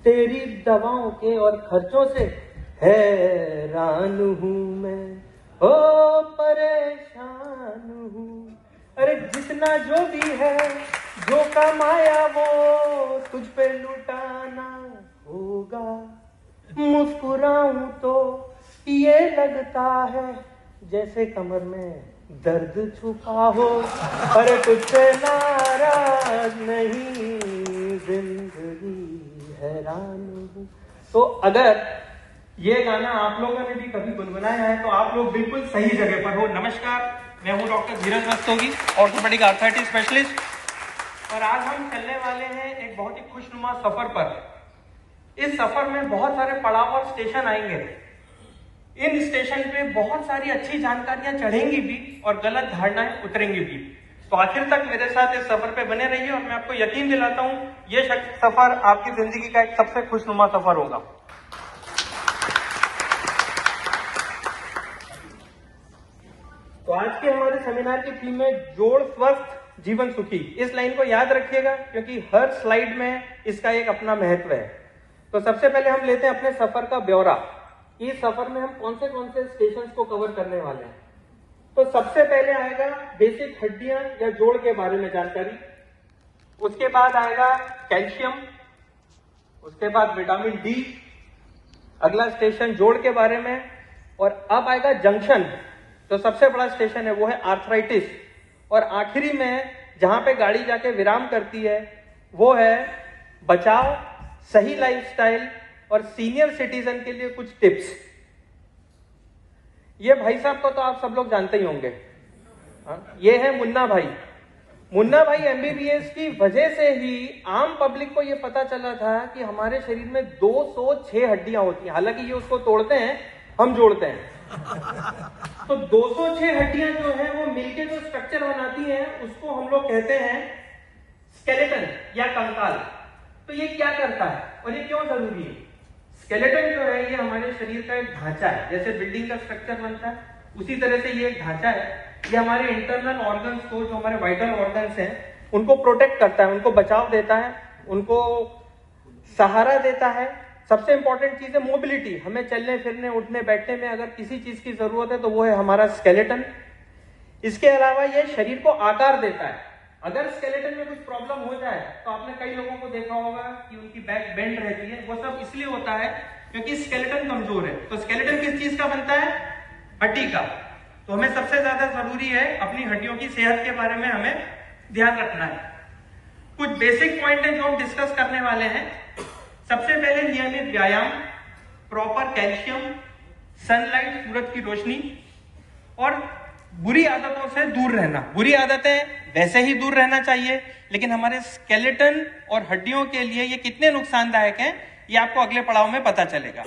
तेरी दवाओं के और खर्चों से हैरान हूँ मैं, ओ परेशान हूँ। अरे जितना जो भी है, जो कमाया वो तुझ पे लुटाना होगा। मुस्कुराऊं तो ये लगता है जैसे कमर में दर्द छुपा हो। अरे तुझसे नाराज नहीं, जिंदगी हैरान हूँ। तो अगर ये गाना आप लोगों ने भी कभी गुनगुनाया है तो आप लोग बिल्कुल सही जगह पर हो। नमस्कार, मैं हूँ डॉक्टर धीरज रस्तोगी, ऑर्थोपेडिक आर्थराइटिस स्पेशलिस्ट, और आज हम चलने वाले हैं एक बहुत ही खुशनुमा सफर पर। इस सफर में बहुत सारे पड़ाव और स्टेशन आएंगे। इन स्टेशन पे बहुत सारी अच्छी जानकारियां चढ़ेंगी भी और गलत धारणाएं उतरेंगी भी। तो आखिर तक मेरे साथ इस सफर पे बने रहिए और मैं आपको यकीन दिलाता हूं ये सफर आपकी जिंदगी का एक सबसे खुशनुमा सफर होगा। तो आज के हमारे सेमिनार की थीम है जोड़ स्वस्थ जीवन सुखी। इस लाइन को याद रखिएगा क्योंकि हर स्लाइड में इसका एक अपना महत्व है। तो सबसे पहले हम लेते हैं अपने सफर का ब्यौरा। इस सफर में हम कौन से स्टेशंस को कवर करने वाले हैं। तो सबसे पहले आएगा बेसिक हड्डियां या जोड़ के बारे में जानकारी, उसके बाद आएगा कैल्शियम, उसके बाद विटामिन डी, अगला स्टेशन जोड़ के बारे में, और अब आएगा जंक्शन। तो सबसे बड़ा स्टेशन है वो है आर्थराइटिस, और आखिरी में जहां पे गाड़ी जाके विराम करती है वो है बचाव, सही लाइफस्टाइल और सीनियर सिटीजन के लिए कुछ टिप्स। ये भाई साहब को तो आप सब लोग जानते ही होंगे। ये है मुन्ना भाई। मुन्ना भाई एमबीबीएस की वजह से ही आम पब्लिक को ये पता चला था कि हमारे शरीर में 206 हड्डियां होती हैं। हालांकि ये उसको तोड़ते हैं, हम जोड़ते हैं। तो 206 हड्डियां जो है वो मिलके जो स्ट्रक्चर बनाती हैं उसको हम लोग कहते हैं स्केलेटन या कंकाल। तो ये क्या करता है और ये क्यों जरूरी है? स्केलेटन जो है ये हमारे शरीर का एक ढांचा है। जैसे बिल्डिंग का स्ट्रक्चर बनता है उसी तरह से ये एक ढांचा है। ये हमारे इंटरनल ऑर्गन्स को, जो हमारे वाइटल ऑर्गन्स हैं, उनको प्रोटेक्ट करता है, उनको बचाव देता है, उनको सहारा देता है। सबसे इंपॉर्टेंट चीज है मोबिलिटी। हमें चलने फिरने उठने बैठने में अगर किसी चीज की जरूरत है तो वो है हमारा स्केलेटन। इसके अलावा ये शरीर को आकार देता है। अगर स्केलेटन में कुछ प्रॉब्लम हो जाए तो आपने कई लोगों को देखा होगा कि उनकी बैक बेंड रहती है। वो सब इसलिए होता है क्योंकि स्केलेटन कमजोर है। तो स्केलेटन किस चीज का बनता है? हड्डी का। तो हमें सबसे ज्यादा जरूरी है अपनी हड्डियों की सेहत के बारे में हमें ध्यान रखना है। कुछ बेसिक पॉइंट है जो हम डिस्कस करने वाले हैं। सबसे पहले नियमित व्यायाम, प्रॉपर कैल्शियम, सनलाइट, सूरज की रोशनी, और बुरी आदतों से दूर रहना। बुरी आदतें वैसे ही दूर रहना चाहिए, लेकिन हमारे स्केलेटन और हड्डियों के लिए ये कितने नुकसानदायक हैं ये आपको अगले पड़ाव में पता चलेगा।